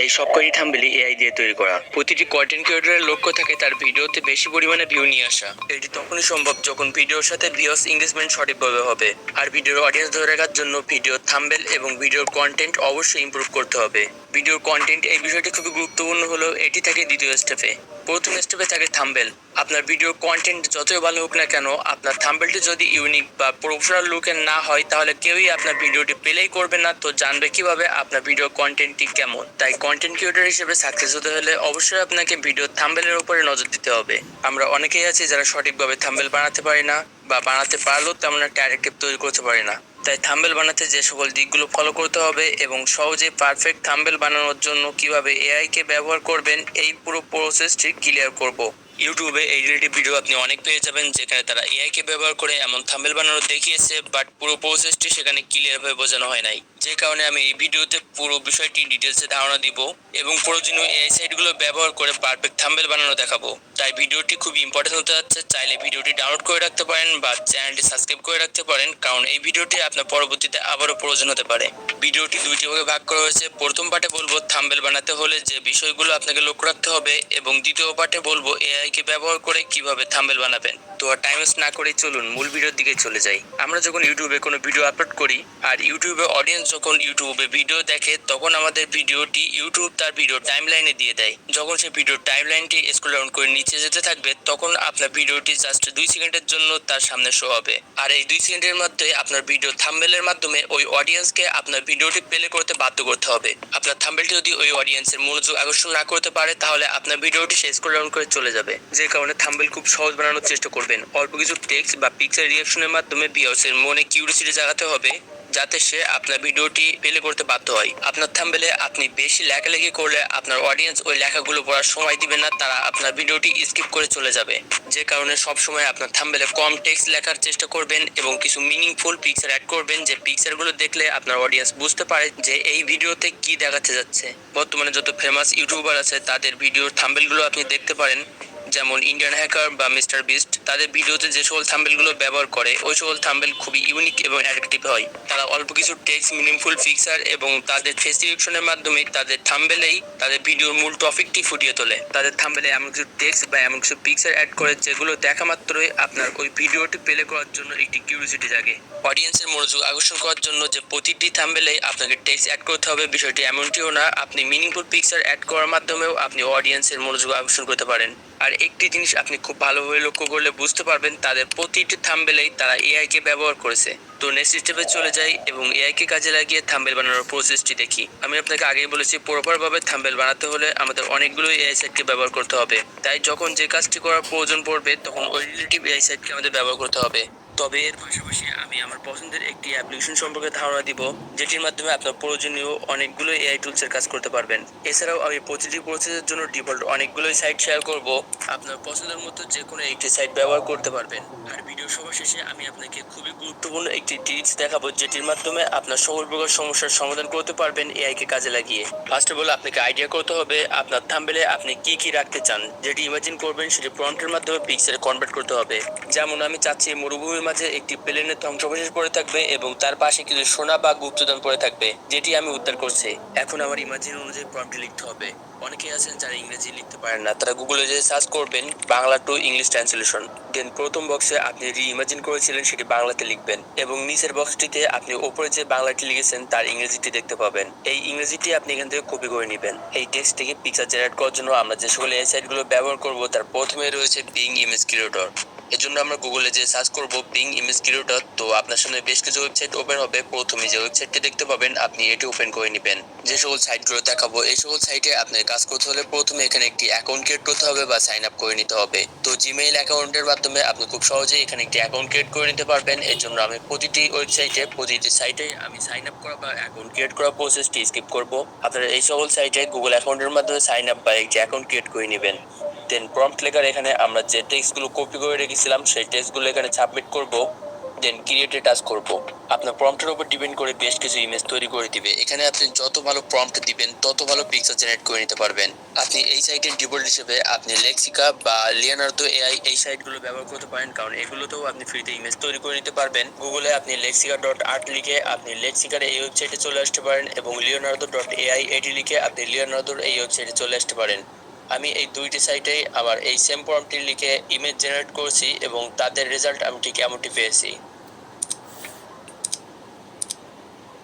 এই সবকটি thumbnail AI দিয়ে তৈরি করা। প্রতিটি কন্টেন্ট ক্রিয়েটরের লক্ষ্য থাকে তার ভিডিওতে বেশি পরিমাণে ভিউ নিয়ে আসা। এটি তখনই সম্ভব যখন ভিডিওর সাথে ভিউয়ার্স এঙ্গেজমেন্ট সঠিকভাবে হবে। আর ভিডিওর অডিয়েন্স ধরে রাখার জন্য ভিডিওর থাম্বনেল এবং ভিডিওর কন্টেন্ট অবশ্যই ইমপ্রুভ করতে হবে। ভিডিওর কন্টেন্ট এই বিষয়টি খুবই গুরুত্বপূর্ণ হলেও এটি থাকে দ্বিতীয় স্টেপে। প্রথম স্টেপে থাকে থাম্বনেল। আপনার ভিডিওর কন্টেন্ট যতই ভালো হোক না কেন, আপনার থাম্বনেলটি যদি ইউনিক বা প্রফেশনাল লুকের না হয় তাহলে কেউই আপনার ভিডিওটি প্লেই করবে না। তো জানবে কিভাবে আপনার ভিডিও কন্টেন্টটি কেমন? তাই কন্টেন্ট ক্রিয়েটর হিসেবে সাকসেস হতে হলে অবশ্যই আপনাকে ভিডিও থাম্বনেলের উপরে নজর দিতে হবে। আমরা অনেকেই আছি যারা সঠিকভাবে থাম্বনেল বানাতে পারি না, বা বানাতে পারলেও তেমন একটা অ্যাট্রাকটিভ তৈরি করতে পারি না। তাই থাম্বনেল বানাতে যে সকল দিকগুলো ফলো করতে হবে এবং সহজে পারফেক্ট থাম্বনেল বানানোর জন্য কিভাবে এআই কে ব্যবহার করবেন, এই পুরো প্রসেসটি ক্লিয়ার করব। ইউটিউবে এই রিলেটিভ ভিডিও আপনি অনেক পেয়ে যাবেন যেখানে তারা এআই কে ব্যবহার করে এমন থাম্বনেল বানানো দেখিয়েছে, বাট পুরো প্রসেসটি সেখানে ক্লিয়ারভাবে বোঝানো হয় নাই। যে কারণে আমি এই ভিডিওতে পুরো বিষয়টি ডিটেলসে ধারণা দিব এবং প্রয়োজনীয় এআই সাইটগুলো ব্যবহার করে পারফেক্ট থাম্বনেল বানানো দেখাবো। তাই ভিডিওটি খুব ইম্পর্টেন্ট হতে যাচ্ছে। চাইলে ভিডিওটি ডাউনলোড করে রাখতে পারেন বা চ্যানেলটি সাবস্ক্রাইব করে রাখতে পারেন, কারণ এই ভিডিওটি আপনার পরবর্তীতে আবারও প্রয়োজন হতে পারে। ভিডিওটি দুইটি ভাগে ভাগ করা হয়েছে। প্রথম পার্টে বলবো থাম্বনেল বানাতে হলে যে বিষয়গুলো আপনাকে লক্ষ্য রাখতে হবে, এবং দ্বিতীয় পার্টে বলবো এআই কে ব্যবহার করে কিভাবে থাম্বনেল বানাবেন। তো আর টাইম ওয়েস্ট না করে চলুন মূল ভিডিওর দিকে চলে যাই। আমরা যখন ইউটিউবে কোনো ভিডিও আপলোড করি আর ইউটিউবে অডিয়েন্স যখন ইউটিউবে ভিডিও দেখে, তখন আমাদের ভিডিওটি ইউটিউব তার ভিডিও টাইমলাইনে দিয়ে দেয়। যখন সেই ভিডিও টাইমলাইনটি স্ক্রল ডাউন করে নিচে যেতে থাকবে, তখন আপনার ভিডিওটি জাস্ট 2 সেকেন্ডের জন্য তার সামনে শো হবে। আর এই 2 সেকেন্ডের মধ্যে আপনার ভিডিও থাম্বনেলের মাধ্যমে ওই অডিয়েন্সকে আপনার ভিডিওটি প্লে করতে বাধ্য করতে হবে। আপনার থাম্বনেলটি যদি ওই অডিয়েন্সের মনোযোগ আকর্ষণ না করতে পারে, তাহলে আপনার ভিডিওটি সে স্ক্রল ডাউন করে চলে যাবে। যে কারণে থাম্বনেল খুব সহজ বানানোর চেষ্টা করবেন। অল্প কিছু টেক্সট বা পিকচার রিঅ্যাকশনের মাধ্যমে ভিউয়ার্সের মনে কিউরিওসিটি জাগাতে হবে, যাতে সে আপনার ভিডিওটি প্লে করতে বাধ্য হয়। আপনার থাম্বনেলে আপনি বেশি লেখালেখি করলে আপনার অডিয়েন্স ওই লেখাগুলো পড়ার সময় দিবে না, তারা আপনার ভিডিওটি স্কিপ করে চলে যাবে। যে কারণে সবসময় আপনার থাম্বনেলে কম টেক্সট লেখার চেষ্টা করবেন এবং কিছু মিনিংফুল পিকচার অ্যাড করবেন, যে পিকচারগুলো দেখলে আপনার অডিয়েন্স বুঝতে পারে যে এই ভিডিওতে কি দেখাতে যাচ্ছে। বর্তমানে যত ফেমাস ইউটিউবার আছে তাদের ভিডিওর থাম্বনেলগুলো আপনি দেখতে পারেন, যেমন ইন্ডিয়ান হ্যাকার বা মিস্টার বিস্ট। তাদের ভিডিওতে যে সকল থাম্বনেলগুলো ব্যবহার করে, ওই সকল থাম্বনেল খুবই ইউনিক এবং অ্যাট্রাকটিভ হয়। তারা অল্প কিছু টেক্সট, মিনিংফুল পিকচার এবং তাদের ফেস রিঅ্যাকশনের মাধ্যমে তাদের থাম্বনেলেই তাদের ভিডিওর মূল টপিকটি ফুটিয়ে তোলে। তাদের থাম্বনেলে এমন কিছু টেক্সট বা এমন কিছু পিকচার অ্যাড করে যেগুলো দেখা মাত্রই আপনার ওই ভিডিওটি প্লে করার জন্য একটি কিউরিওসিটি জাগে। অডিয়েন্সের মনোযোগ আকর্ষণ করার জন্য যে প্রতিটি থাম্বনেলে আপনাকে টেক্সট অ্যাড করতে হবে, বিষয়টি এমনটিও না। আপনি মিনিংফুল পিকচার অ্যাড করার মাধ্যমেও আপনি অডিয়েন্সের মনোযোগ আকর্ষণ করতে পারেন। আর একটি জিনিস আপনি খুব ভালোভাবে লক্ষ্য করলে বুঝতে পারবেন, তাদের প্রতিটি থাম্বনেলেই তারা এআই কে ব্যবহার করেছে। তো নেক্সট স্টেপে চলে যাই এবং এআই কে কাজে লাগিয়ে থাম্বনেল বানানোর প্রসেসটি দেখি। আমি আপনাকে আগেই বলেছি, প্রপারভাবে থাম্বনেল বানাতে হলে আমাদের অনেকগুলো এআই সাইটকে ব্যবহার করতে হবে। তাই যখন যে কাজটি করার প্রয়োজন পড়বে, তখন ওই রিলেটিভ এআই সাইটকে আমাদের ব্যবহার করতে হবে। তবে এর পাশাপাশি আমি আমার পছন্দের একটি অ্যাপ্লিকেশন সম্পর্কে ধারণা দিব, যেটির মাধ্যমে আপনার প্রয়োজনীয় অনেকগুলো এআই টুলসের কাজ করতে পারবেন। এছাড়াও আমি প্রতিটি প্রসেসের জন্য ডিফল্ট অনেকগুলো সাইট শেয়ার করব। আপনার পছন্দের মতো যে কোনো একটি সাইট ব্যবহার করতে পারবেন। আর ভিডিও সবার শেষে আমি আপনাকে খুবই গুরুত্বপূর্ণ একটি টিপস দেখাবো, যেটির মাধ্যমে আপনার সকল প্রকার সমস্যার সমাধান করতে পারবেন এআই কে কাজে লাগিয়ে। ফার্স্ট অফ অল আপনাকে আইডিয়া করতে হবে আপনার থাম্বনেলে আপনি কি কি রাখতে চান। যেটি ইমাজিন করবেন সেটি প্রম্পটের মাধ্যমে পিক্সেলে কনভার্ট করতে হবে। যেমন আমি চাচ্ছি মরুভূমির মাঝে একটি প্লেনের ধ্বংসাবশেষ পড়ে থাকবে এবং তার পাশে কিছু সোনা বা গুপ্তধন পড়ে থাকবে, যেটি আমি উদ্ধার করছি। এখন আমার ইমাজিন অনুযায়ী প্রম্পটে লিখতে হবে। অনেকেই আছেন যারা ইংরেজি লিখতে পারেন না, তারা গুগলে যে সার্চ করবেন বাংলা টু ইংলিশ ট্রান্সলেশন। দেন প্রথম বক্সে আপনি রি-ইমাজিন করেছিলেন সেটি বাংলাতে লিখবেন, এবং নিচের বক্সটিতে আপনি ওপরে যে বাংলাটি লিখেছেন তার ইংরেজিটি দেখতে পাবেন। এই ইংরেজিটি আপনি এখান থেকে কপি করে নেবেন। এই টেক্সট থেকে পিকচার জেনারেট করার জন্য আমরা যে সকল এই সাইটগুলো ব্যবহার করব, তার প্রথমে রয়েছে বিং ইমেজ ক্রিয়েটর। এর জন্য আমরা গুগলে যে সার্চ করব বিং ইমেজ ক্রিয়েটর, তো আপনার সামনে বেশ কিছু ওয়েবসাইট ওপেন হবে। প্রথমে যে ওয়েবসাইটটি দেখতে পাবেন আপনি এটি ওপেন করে নেবেন। যে সকল সাইটগুলো দেখাবো, এই সকল সাইটে আপনার কাজ করতে হলে প্রথমে এখানে একটি অ্যাকাউন্ট ক্রিয়েট করতে হবে বা সাইন আপ করে নিতে হবে। তো জিমেইল অ্যাকাউন্টের মাধ্যমে আপনি খুব সহজেই এখানে একটি অ্যাকাউন্ট ক্রিয়েট করে নিতে পারবেন। এর জন্য আমি প্রতিটি সাইটে আমি সাইন আপ করা বা অ্যাকাউন্ট ক্রিয়েট করা প্রসেসটি স্কিপ করব। আপনারা এই সকল সাইটে গুগল অ্যাকাউন্টের মাধ্যমে সাইন আপ বা একটি অ্যাকাউন্ট ক্রিয়েট করে নেবেন। দেন প্রম্পট লেখার এখানে আমরা যে টেক্সটগুলো কপি করে রেখেছিলাম সেই টেক্সটগুলো এখানে সাবমিট করব। দেন ক্রিয়েটে টাচ করব। আপনার প্রম্পটের উপর ডিপেন্ড করে বেশ কিছু ইমেজ তৈরি করে দিবে। এখানে আপনি যত ভালো প্রম্পট দিবেন তত ভালো পিকচার জেনারেট করে নিতে পারবেন। আপনি এই সাইটের ডিফল্ট হিসেবে আপনি লেক্সিকা বা লিওনার্দো এআই এই সাইটগুলো ব্যবহার করতে পারেন, কারণ এগুলোতেও আপনি ফ্রিতে ইমেজ তৈরি করে নিতে পারবেন। গুগলে আপনি লেক্সিকা.আর্ট লিখে আপনি লেক্সিকার এই ওয়েবসাইটে চলে আসতে পারেন এবং লিওনার্দো.এআই এটি লিখে আপনি লিওনার্দোর এই ওয়েবসাইটে চলে আসতে পারেন। আমি এই দুইটি সাইটেই আবার এই সেম প্রম্পটটি লিখে ইমেজ জেনারেট করছি এবং তাদের রেজাল্ট আমি ঠিক এমনটি পেয়েছি।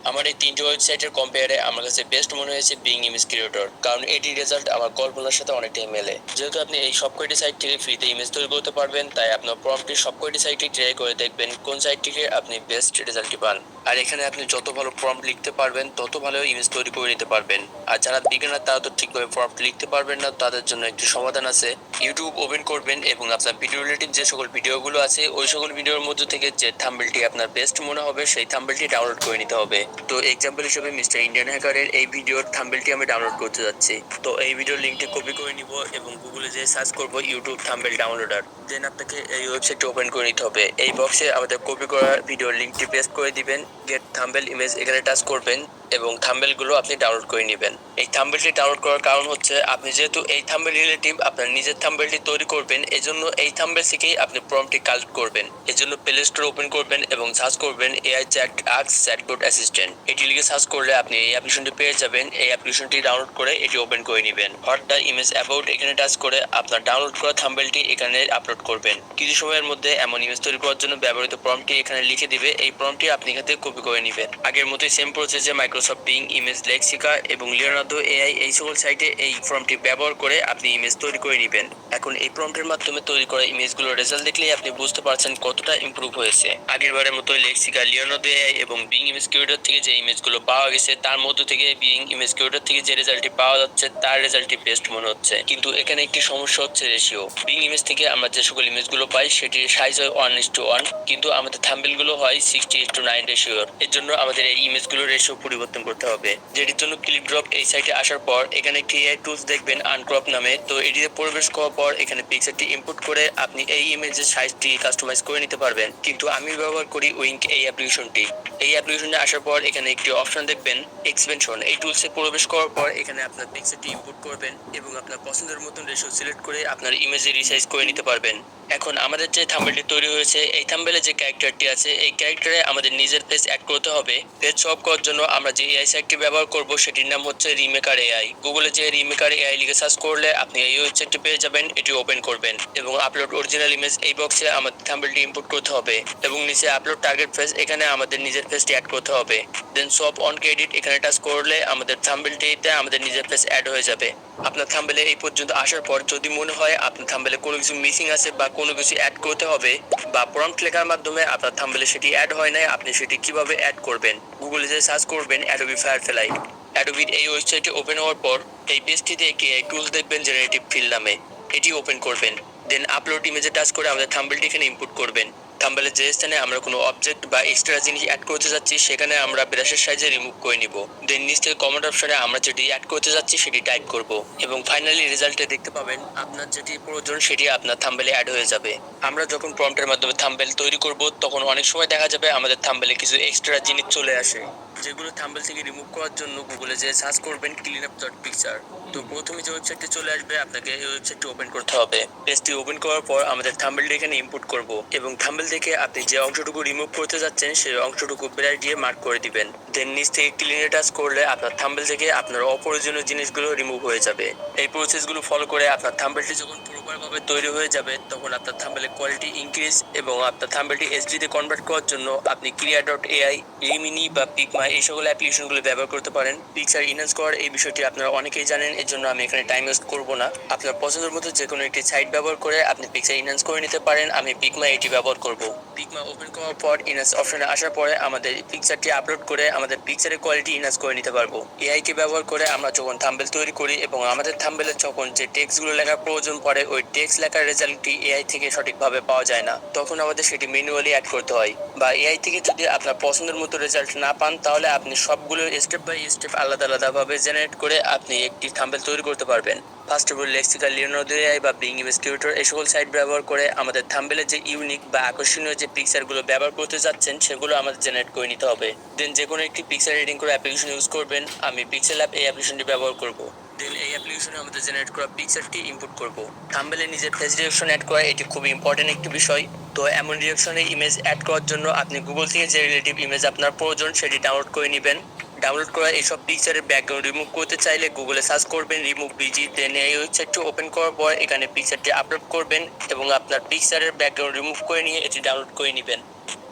আমার এই তিনটি ওয়েবসাইটের কম্পেয়ারে আমার কাছে বেস্ট মনে হয়েছে বিং ইমেজ ক্রিয়েটর, কারণ এটির রেজাল্ট আমার কল্পনার সাথে অনেকটাই মেলে। যেহেতু আপনি এই সব কয়টি সাইট থেকে ফ্রিতে ইমেজ তৈরি করতে পারবেন, তাই আপনার প্রম্পটটি সব কয়টি সাইটে ট্রাই করে দেখবেন কোন সাইট থেকে আপনি বেস্ট রেজাল্টটি পান। আর এখানে আপনি যত ভালো প্রম্পট লিখতে পারবেন তত ভালো ইমেজ তৈরি করে নিতে পারবেন। আর যারা বিগিনার তারা তো ঠিকভাবে প্রম্পট লিখতে পারবেন না, তাদের জন্য একটি সমাধান আছে। ইউটিউব ওপেন করবেন এবং আপনার ভিডিও রিলেটিভ যে সকল ভিডিওগুলো আছে ওই সকল ভিডিওর মধ্যে থেকে যে থাম্বনেলটি আপনার বেস্ট মনে হবে সেই থাম্বনেলটি ডাউনলোড করে নিতে হবে। তো এক্সাম্পল হিসেবে মিস্টার ইন্ডিয়ান হ্যাকারের এই ভিডিওর থাম্বনেলটি আমি ডাউনলোড করতে যাচ্ছি। তো এই ভিডিওর লিঙ্কটি কপি করে নিব এবং গুগলে যে সার্চ করব ইউটিউব থাম্বনেল ডাউনলোডার। দেন আপনাকে এই ওয়েবসাইটটি ওপেন করে নিতে হবে। এই বক্সে আমাদের কপি করা ভিডিওর লিঙ্কটি পেস্ট করে দিবেন। গেট থাম্বনেল ইমেজ এখানে টাচ করবেন এবং থাম্বনেলগুলো আপনি ডাউনলোড করে নেবেন। এই থাম্বনেলটি ডাউনলোড করার কারণ হচ্ছে আপনি যেহেতু এই থাম্বনেল রিলেটিভ আপনার নিজের থাম্বনেলটি তৈরি করবেন, এজন্য এই থাম্বনেল থেকেই আপনি প্রম্পটটি কালেক্ট করবেন। এজন্য প্লে স্টোর ওপেন করবেন এবং সার্চ করবেন AI chat ask chatbot assistant. এটি লিখে সার্চ করলে আপনি এই অ্যাপ্লিকেশনটি পেয়ে যাবেন। এই অ্যাপ্লিকেশনটি ডাউনলোড করে এটি ওপেন করে নেবেন। হোয়াট দ্য ইমেজ অ্যাবাউট এখানে টাচ করে আপনার ডাউনলোড করা থাম্বনেলটি এখানে আপলোড করবেন। কিছু সময়ের মধ্যে এমন ইমেজ তৈরি করার জন্য ব্যবহৃত প্রম্পটটি এখানে লিখে দিবে। এই প্রম্পটটি আপনি এখান থেকে কপি করে নেবেন। আগের মতোই সেম প্রসেসে মাইক্রোসফট বিং ইমেজ লেক্সিকা এবং লিওনার্দো এআই এই সকল সাইটে এই ফর্মটি ব্যবহার করে আপনি ইমেজ তৈরি করে নেবেন। এখন এই প্রম্পটের মাধ্যমে তৈরি করা ইমেজগুলোর রেজাল্ট দেখলেই আপনি বুঝতে পারছেন কতটা ইমপ্রুভ হয়েছে। আগেরবারের মতো লেক্সিকা, লিওনার্দো এআই এবং বিং ইমেজ ক্রিয়েটর থেকে যে ইমেজগুলো পাওয়া গেছে তার মধ্য থেকে বিং ইমেজ ক্রিয়েটর থেকে যে রেজাল্টটি পাওয়া যাচ্ছে তার রেজাল্টটি বেস্ট মনে হচ্ছে। কিন্তু এখানে একটি সমস্যা হচ্ছে রেশিও। বিং ইমেজ থেকে আমরা যে সকল ইমেজগুলো পাই সেটির সাইজ হয় 1:1, কিন্তু আমাদের থাম্বনেলগুলো হয় 60:9 রেশিওর। এর জন্য আমাদের এই ইমেজগুলোর রেশিও পরিবর্তন করতে হবে। যেটির জন্য ক্লিপ ড্রপ এই সাইটে আসার পর এখানে একটি এআই টুলস দেখবেন আনক্রপ নামে। তো এটিতে প্রবেশ করার পর এখানে পিকচারটি ইনপুট করে আপনি এই ইমেজের সাইজটি কাস্টমাইজ করে নিতে পারবেন। কিন্তু আমি ব্যবহার করি উইঙ্ক এই অ্যাপ্লিকেশনটি। এই অ্যাপ্লিকেশনে আসার পর এখানে একটি অপশন দেখবেন এক্সপেনশন। এই টুলসে প্রবেশ করার পর এখানে আপনার পিকচারটি ইনপুট করবেন এবং আপনার পছন্দের মতন রেশিও সিলেক্ট করে আপনার ইমেজে রিসাইজ করে নিতে পারবেন। এখন আমাদের যে থাম্বনেলটি তৈরি হয়েছে এই থাম্বনেলে যে ক্যারেক্টারটি আছে এই ক্যারেক্টারে আমাদের নিজের ফেস অ্যাড করতে হবে। ফেস সব করার জন্য আমরা যে এআই সাইটটি ব্যবহার করব সেটির নাম হচ্ছে রিমেকার এআই। গুগলে যে রিমেকার এআই লিখে সার্চ করলে আপনি এই ওয়েবসাইটটি পেয়ে যাবেন। এটি ওপেন করবেন এবং আপলোড অরিজিনাল ইমেজ এই বক্সে আমাদের থাম্বনেলটি ইনপুট করতে হবে এবং নিচে আপলোড টার্গেট ফেস এখানে আমাদের নিজের ফেসটি অ্যাড করতে হবে। দেন সব অন ক্রেডিট এখানে টাচ করলে আমাদের থাম্বনেলটিতে আমাদের নিজের ফেস অ্যাড হয়ে যাবে। আপনার থাম্বনেলে এই পর্যন্ত আসার পর যদি মনে হয় আপনার থাম্বনেলে কোনো কিছু মিসিং আছে বা কোনো কিছু অ্যাড করতে হবে বা প্রম্পট লেখার মাধ্যমে আপনার থাম্বনেলে সেটি অ্যাড হয় নাই, আপনি সেটি কিভাবে অ্যাড করবেন গুগলে যে সার্চ করবেন অ্যাডোবি ফায়ারফ্লাই। অ্যাডোবির এই ওয়েবসাইটে ওপেন হওয়ার পর এই পেজটিতে একটি টুলস দেখবেন জেনারেটিভ ফিল নামে। এটি ওপেন করবেন। দেন আপলোড ইমেজে টাচ করে আমাদের থাম্বনেলটি এখানে ইনপুট করবেন। থাম্বনেলের যে স্থানে আমরা কোনো অবজেক্ট বা এক্সট্রা জিনিস অ্যাড করতে যাচ্ছি সেখানে আমরা ব্রাশের সাইজে রিমুভ করে নিব। দেন নিচ থেকে কমেন্ট অপশনে আমরা যেটি অ্যাড করতে যাচ্ছি সেটি টাইপ করব এবং ফাইনালি রেজাল্টে দেখতে পাবেন আপনার যেটি প্রয়োজন সেটি আপনার থাম্বনেলে অ্যাড হয়ে যাবে। আমরা যখন প্রম্পটের মাধ্যমে থাম্বনেল তৈরি করব তখন অনেক সময় দেখা যাবে আমাদের থাম্বনেলে কিছু এক্সট্রা জিনিস চলে আসে, যেগুলো থাম্বনেল থেকে রিমুভ করার জন্য গুগলে যে সার্চ করবেন cleanup.picture। তো প্রথমে যে ওয়েবসাইটটি চলে আসবে আপনাকে এই ওয়েবসাইটটি ওপেন করতে হবে। পেজটি ওপেন করার পর আমাদের থাম্বনেলটি এখানে ইনপুট করব এবং থাম্বনেল থেকে আপনি যে অংশটুকু রিমুভ করতে যাচ্ছেন সেই অংশটুকু ব্রাশ দিয়ে মার্ক করে দিবেন। দেন নিচ থেকে ক্লিনে টাচ করলে আপনার থাম্বনেল থেকে আপনার অপ্রয়োজনীয় জিনিসগুলো রিমুভ হয়ে যাবে। এই প্রসেসগুলো ফলো করে আপনার থাম্বনেলটি যখন প্রপারভাবে তৈরি হয়ে যাবে তখন আপনার থাম্বনেলের কোয়ালিটি ইনক্রিজ এবং আপনার থাম্বনেলটি এইচডিতে কনভার্ট করার জন্য আপনি ক্রিয়া.এআই, রিমিনি বা পিকমা এই সকল অ্যাপ্লিকেশনগুলো ব্যবহার করতে পারেন। পিকচার ইনহ্যান্স করার এই বিষয়টি আপনারা অনেকেই জানেন, এর জন্য আমি এখানে টাইম ওয়েস্ট করব না। আপনার পছন্দের মতো যে কোনো একটি সাইট ব্যবহার করে আপনি পিকচার ইনহ্যান্স করে নিতে পারেন। আমি পিকমা এটি ব্যবহার করব। পিকমা ওপেন করার পর ইনহ্যান্স অপশনে আসার পরে আমাদের পিকচারটি আপলোড করে আমাদের পিকচারের কোয়ালিটি ইনহ্যান্স করে নিতে পারবো। এআই কে ব্যবহার করে আমরা যখন থাম্বনেল তৈরি করি এবং আমাদের থাম্বনেলে যখন যে টেক্সটগুলো লেখার প্রয়োজন পড়ে ওই টেক্সট লেখার রেজাল্টটি এআই থেকে সঠিকভাবে পাওয়া যায় না, তখন আমাদের সেটি ম্যানুয়ালি অ্যাড করতে হয়। বা এআই থেকে যদি আপনার পছন্দের মতো রেজাল্ট না পান তাহলে আপনি সবগুলো স্টেপ বাই স্টেপ আলাদা আলাদাভাবে জেনারেট করে আপনি একটি থাম্বনেল তৈরি করতে পারবেন। First of all Lexica, Leonardo AI বা বিং ইমেজ ক্রিয়েটর এই সকল সাইট ব্যবহার করে আমাদের থাম্বনেলের যে ইউনিক বা আকর্ষণীয় যে পিকচারগুলো ব্যবহার করতে যাচ্ছেন সেগুলো আমাদের জেনারেট করে নিতে হবে। দেন যে কোনো একটি পিকচার এডিটিং করে অ্যাপ্লিকেশন ইউজ করবেন। আমি পিক্সেল অ্যাপ এই অ্যাপ্লিকেশনটি ব্যবহার করব। দেন এই অ্যাপ্লিকেশনে আমাদের জেনারেট করা পিকচারটি ইনপুট করব। থাম্বনেলে নিজের ফেস রিঅ্যাকশন অ্যাড করা এটি খুব ইম্পর্টেন্ট একটি বিষয়। তো এমন রিঅ্যাকশনে ইমেজ অ্যাড করার জন্য আপনি গুগল থেকে যে রিলেটিভ ইমেজ আপনার প্রয়োজন সেটি ডাউনলোড করে নেবেন। ডাউনলোড করা এইসব পিকচারের ব্যাকগ্রাউন্ড রিমুভ করতে চাইলে গুগলে সার্চ করবেন রিমুভ বিজি। দেন এই ওয়েবসাইটটি ওপেন করার পর এখানে পিকচারটি আপলোড করবেন এবং আপনার পিকচারের ব্যাকগ্রাউন্ড রিমুভ করে নিয়ে এটি ডাউনলোড করে নেবেন।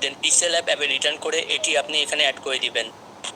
দেন পিক্সেল অ্যাপে রিটার্ন করে এটি আপনি এখানে অ্যাড করে দিবেন।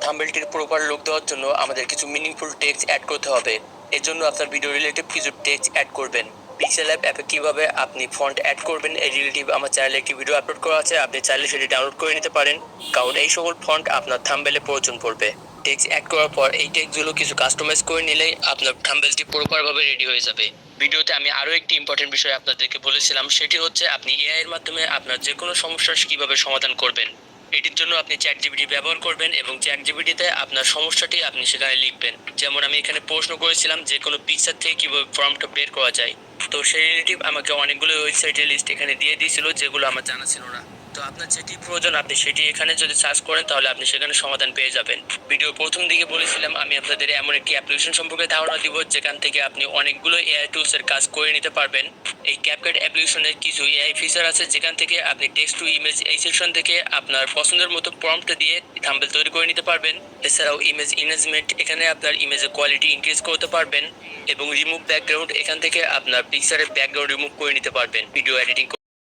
থাম্বনেলটির প্রপার লুক দেওয়ার জন্য আমাদের কিছু মিনিংফুল টেক্সট অ্যাড করতে হবে। এর জন্য আপনার ভিডিও রিলেটিভ কিছু টেক্সট অ্যাড করবেন। পিক্সেল অ্যাপে কীভাবে আপনি ফন্ট অ্যাড করবেন এই রিলেটিভ আমার চ্যানেলে একটি ভিডিও আপলোড করা আছে, আপনি চাইলে সেটি ডাউনলোড করে নিতে পারেন, কারণ এই সকল ফন্ট আপনার থাম্বনেলে প্রয়োজন পড়বে। টেক্সট অ্যাড করার পর এই টেক্সটগুলো কিছু কাস্টমাইজ করে নিলেই আপনার থাম্বনেলটি প্রপারভাবে রেডি হয়ে যাবে। ভিডিওতে আমি আরও একটি ইম্পর্টেন্ট বিষয় আপনাদেরকে বলেছিলাম, সেটি হচ্ছে আপনি এআই এর মাধ্যমে আপনার যে কোনো সমস্যার কীভাবে সমাধান করবেন। এটির জন্য আপনি চ্যাটজিপিটি ব্যবহার করবেন এবং চ্যাটজিপিটিতে আপনার সমস্যাটি আপনি সেখানে লিখবেন। যেমন আমি এখানে প্রশ্ন করেছিলাম যে কোনো পিকচার থেকে কীভাবে ফর্মটা বের করা যায়। তো সেই রিলেটিভ আমাকে অনেকগুলো ওয়েবসাইটের লিস্ট এখানে দিয়ে দিয়েছিল যেগুলো আমার জানা ছিল না। তো আপনার যেটি প্রয়োজন আপনি সেটি এখানে যদি সার্চ করেন তাহলে আপনি সেখানে সমাধান পেয়ে যাবেন। ভিডিও প্রথম দিকে বলেছিলাম আমি আপনাদের এমন একটি অ্যাপ্লিকেশন সম্পর্কে ধারণা দিব যেখান থেকে আপনি অনেকগুলো এআই টুলসের কাজ করে নিতে পারবেন। এই ক্যাপকাট অ্যাপ্লিকেশনের কিছু এআই ফিচার আছে যেখান থেকে আপনি টেক্সট টু ইমেজ এই সেকশন থেকে আপনার পছন্দের মতো প্রম্পট দিয়ে থাম্বনেল তৈরি করে নিতে পারবেন। এছাড়াও ইমেজ এনহ্যান্সমেন্ট, এখানে আপনার ইমেজের কোয়ালিটি ইনক্রিজ করতে পারবেন এবং রিমুভ ব্যাকগ্রাউন্ড, এখান থেকে আপনার পিকচারের ব্যাকগ্রাউন্ড রিমুভ করে নিতে পারবেন ভিডিও এডিটিং